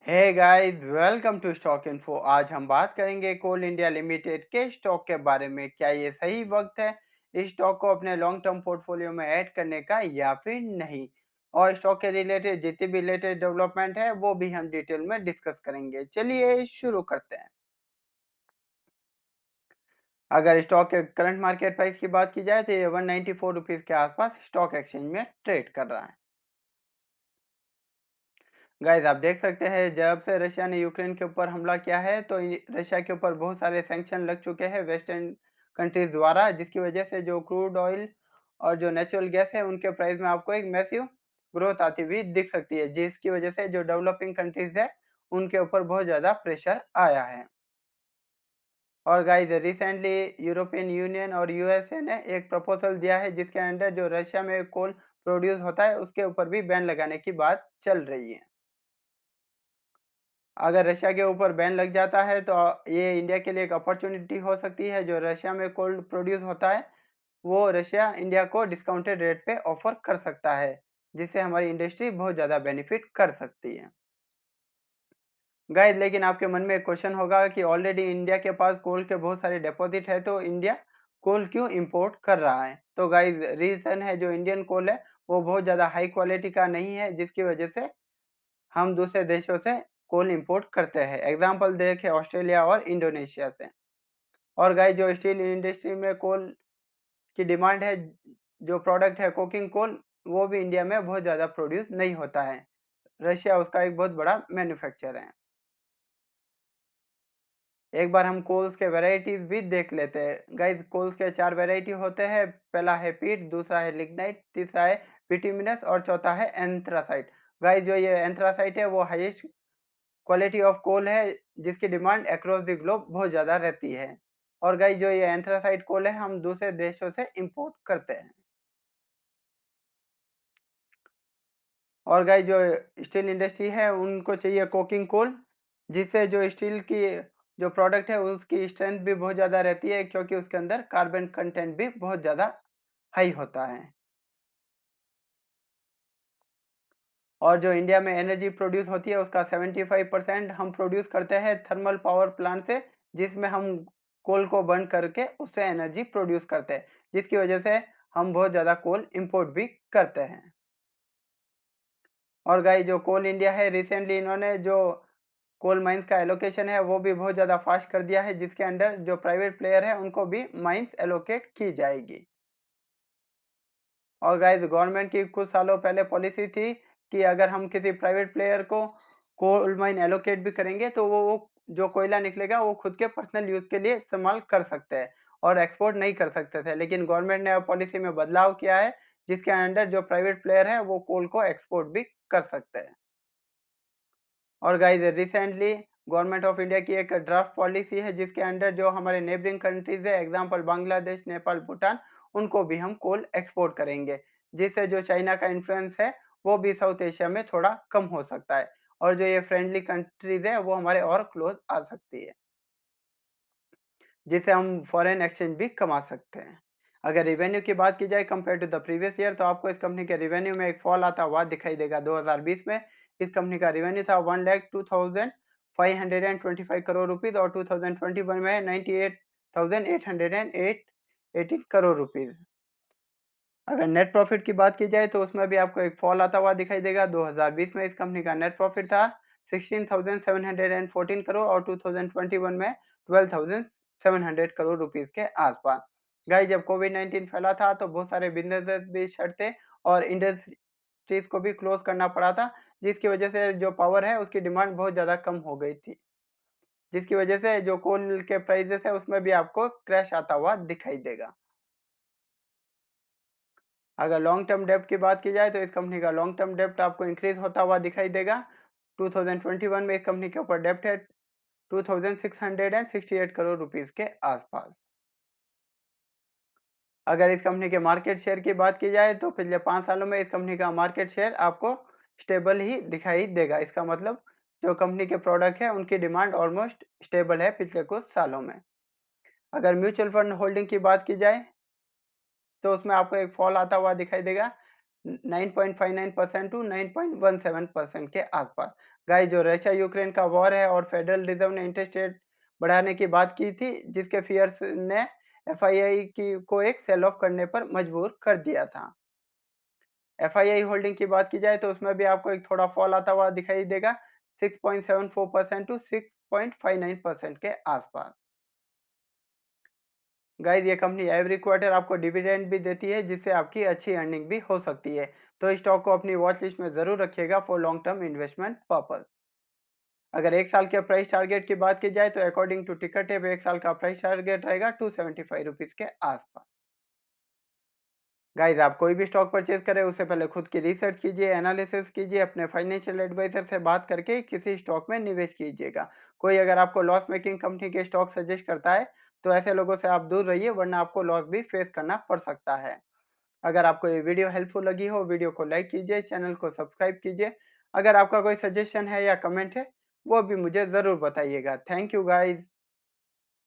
Hey guys, welcome to stock info. आज हम बात करेंगे कोल इंडिया लिमिटेड के स्टॉक के बारे में। क्या ये सही वक्त है इस स्टॉक को अपने लॉन्ग टर्म पोर्टफोलियो में ऐड करने का या फिर नहीं। और स्टॉक के रिलेटेड जितनी भी लेटेस्ट डेवलपमेंट है वो भी हम डिटेल में डिस्कस करेंगे। चलिए शुरू करते हैं। अगर स्टॉक के करंट मार्केट प्राइस की बात की जाए तो ये 194 रुपीज के आसपास स्टॉक एक्सचेंज में ट्रेड कर रहा है। गाइस, आप देख सकते हैं जब से रशिया ने यूक्रेन के ऊपर हमला किया है तो रशिया के ऊपर बहुत सारे सैंक्शन लग चुके हैं वेस्टर्न कंट्रीज द्वारा, जिसकी वजह से जो क्रूड ऑयल और जो नेचुरल गैस है उनके प्राइस में आपको एक मैसिव ग्रोथ आती हुई दिख सकती है, जिसकी वजह से जो डेवलपिंग कंट्रीज है उनके ऊपर बहुत ज़्यादा प्रेशर आया है। और गाइस, रिसेंटली यूरोपियन यूनियन और यूएसए ने एक प्रपोजल दिया है जिसके अंडर जो रशिया में कोल प्रोड्यूस होता है उसके ऊपर भी बैन लगाने की बात चल रही है। अगर रशिया के ऊपर बैन लग जाता है तो ये इंडिया के लिए एक अपॉर्चुनिटी हो सकती है। जो रशिया में कोल्ड प्रोड्यूस होता है वो रशिया इंडिया को डिस्काउंटेड रेट पे ऑफर कर सकता है, जिससे हमारी इंडस्ट्री बहुत ज़्यादा बेनिफिट कर सकती है। गाइस, लेकिन आपके मन में एक क्वेश्चन होगा कि ऑलरेडी इंडिया के पास कोल के बहुत सारे डिपॉजिट है तो इंडिया कोल क्यों इंपोर्ट कर रहा है। तो गाइस, रीज़न है जो इंडियन कोल है वो बहुत ज़्यादा हाई क्वालिटी का नहीं है, जिसकी वजह से हम दूसरे देशों से कोल इंपोर्ट करते हैं। एग्जाम्पल देखें ऑस्ट्रेलिया और इंडोनेशिया से। और गाइस, जो स्टील इंडस्ट्री में कोल की डिमांड है, जो प्रोडक्ट है कोकिंग कोल, वो भी इंडिया में बहुत ज़्यादा प्रोड्यूस नहीं होता है। रशिया उसका एक बहुत बड़ा मैन्युफैक्चरर है। एक बार हम कोल्स के वैरायटीज भी देख लेते हैं। गाइस, कोल्स के 4 वैरायटी होते हैं। पहला है पीट, दूसरा है लिग्नाइट, तीसरा है बिटुमिनस और चौथा है एंथ्रासाइट। गाइस, जो ये एंथ्रासाइट है वो हाईएस्ट क्वालिटी ऑफ कोल है, जिसकी डिमांड अक्रॉस द ग्लोब बहुत ज़्यादा रहती है। और गाइस, जो ये एंथ्रासाइट कोल है हम दूसरे देशों से इंपोर्ट करते हैं। और गाइस, जो स्टील इंडस्ट्री है उनको चाहिए कोकिंग कोल, जिससे जो स्टील की जो प्रोडक्ट है उसकी स्ट्रेंथ भी बहुत ज़्यादा रहती है, क्योंकि उसके अंदर कार्बन कंटेंट भी बहुत ज़्यादा हाई होता है। और जो इंडिया में एनर्जी प्रोड्यूस होती है उसका 75% हम प्रोड्यूस करते हैं थर्मल पावर प्लांट से, जिसमें हम कोल को बर्न करके उससे एनर्जी प्रोड्यूस करते हैं, जिसकी वजह से हम बहुत ज़्यादा कोल इंपोर्ट भी करते हैं। और गाइस, जो कोल इंडिया है रिसेंटली इन्होंने जो कोल माइंस का एलोकेशन है वो भी बहुत ज़्यादा फास्ट कर दिया है, जिसके अंडर जो प्राइवेट प्लेयर है उनको भी माइंस एलोकेट की जाएगी। और गाइस, गवर्नमेंट की कुछ सालों पहले पॉलिसी थी कि अगर हम किसी प्राइवेट प्लेयर को कोल माइन एलोकेट भी करेंगे तो वो जो कोयला निकलेगा वो खुद के पर्सनल यूज़ के लिए इस्तेमाल कर सकते हैं और एक्सपोर्ट नहीं कर सकते थे। लेकिन गवर्नमेंट ने अब पॉलिसी में बदलाव किया है, जिसके अंडर जो प्राइवेट प्लेयर है वो कोल को एक्सपोर्ट भी कर सकते हैं। और guys, recently government of India की एक ड्राफ्ट पॉलिसी है जिसके अंडर जो हमारे नेबरिंग कंट्रीज है एग्जांपल बांग्लादेश, नेपाल, भूटान, उनको भी हम कोल एक्सपोर्ट करेंगे, जिससे जो चाइना का इन्फ्लुएंस है वो भी साउथ एशिया में थोड़ा कम हो सकता है और जो ये फ्रेंडली कंट्रीज है वो हमारे और क्लोज आ सकती है, जिससे हम फॉरेन एक्सचेंज भी कमा सकते हैं। अगर रिवेन्यू की बात की जाए compare to the previous year तो आपको इस कंपनी के रिवेन्यू में एक फॉल आता हुआ दिखाई देगा। 2020 में इस कंपनी का रिवेन्यू था 1,02,525 करोड़ रुपीज और 2021 में 98,808 करोड़ रुपीज। अगर नेट प्रॉफिट की बात की जाए तो उसमें भी आपको एक फॉल आता हुआ दिखाई देगा। 2020 में इस कंपनी का नेट प्रॉफिट था 16,714 करोड़ और 2021 में 12,700 करोड़ रुपीस के आसपास। गाइस, जब कोविड-19 फैला था तो बहुत सारे बिजनेसेस भी शट थे और इंडस्ट्रीज को भी क्लोज करना पड़ा था, जिसकी वजह से जो पावर है उसकी डिमांड बहुत ज़्यादा कम हो गई थी, जिसकी वजह से जो कोल के प्राइसेस है उसमें भी आपको क्रैश आता हुआ दिखाई देगा। अगर लॉन्ग टर्म डेब्ट की बात की जाए तो इस कंपनी का लॉन्ग टर्म डेब्ट आपको इंक्रीज होता हुआ दिखाई देगा। 2021 में इस कंपनी के ऊपर डेब्ट है 2668 करोड़ रुपीस के आसपास। अगर इस कंपनी के मार्केट शेयर की बात की जाए तो पिछले 5 सालों में इस कंपनी का मार्केट शेयर आपको स्टेबल ही दिखाई देगा। इसका मतलब जो कंपनी के प्रोडक्ट है उनकी डिमांड ऑलमोस्ट स्टेबल है पिछले कुछ सालों में। अगर म्यूचुअल फंड होल्डिंग की बात की जाए तो उसमें आपको एक फॉल आता हुआ दिखाई देगा। 9.59% टू 9.17% के आसपास। गाइस जो रशिया यूक्रेन का वॉर है और फेडरल रिजर्व ने इंटरेस्ट रेट बढ़ाने की बात की थी, जिसके फियर्स ने एफआईआई की को एक सेल ऑफ करने पर मजबूर कर दिया था। एफआईआई होल्डिंग की बात की जाए तो उसमें भी आपको एक थोड़ा फॉल आता हुआ दिखाई देगा, 6.74% टू 6.59% के आसपास। गाइस ये कंपनी एवरी क्वार्टर आपको डिविडेंड भी देती है, जिससे आपकी अच्छी अर्निंग भी हो सकती है। तो इस स्टॉक को अपनी वॉच लिस्ट में जरूर रखिएगा for long term investment purpose. अगर एक साल के प्राइस टारगेट की बात की जाए तो अकॉर्डिंग टू टिकर टेप एक साल का प्राइस टारगेट रहेगा 275 रुपीज के आसपास। गाइस आप कोई भी स्टॉक परचेज करें उससे पहले खुद की रिसर्च कीजिए, एनालिसिस कीजिए, अपने फाइनेंशियल एडवाइजर से बात करके किसी स्टॉक में निवेश कीजिएगा। कोई अगर आपको लॉस मेकिंग कंपनी के स्टॉक सजेस्ट करता है तो ऐसे लोगों से आप दूर रहिए, वरना आपको लॉस भी फेस करना पड़ सकता है। अगर आपको ये वीडियो हेल्पफुल लगी हो, वीडियो को लाइक कीजिए, चैनल को सब्सक्राइब कीजिए। अगर आपका कोई सजेशन है या कमेंट है, वो भी मुझे ज़रूर बताइएगा। Thank you guys.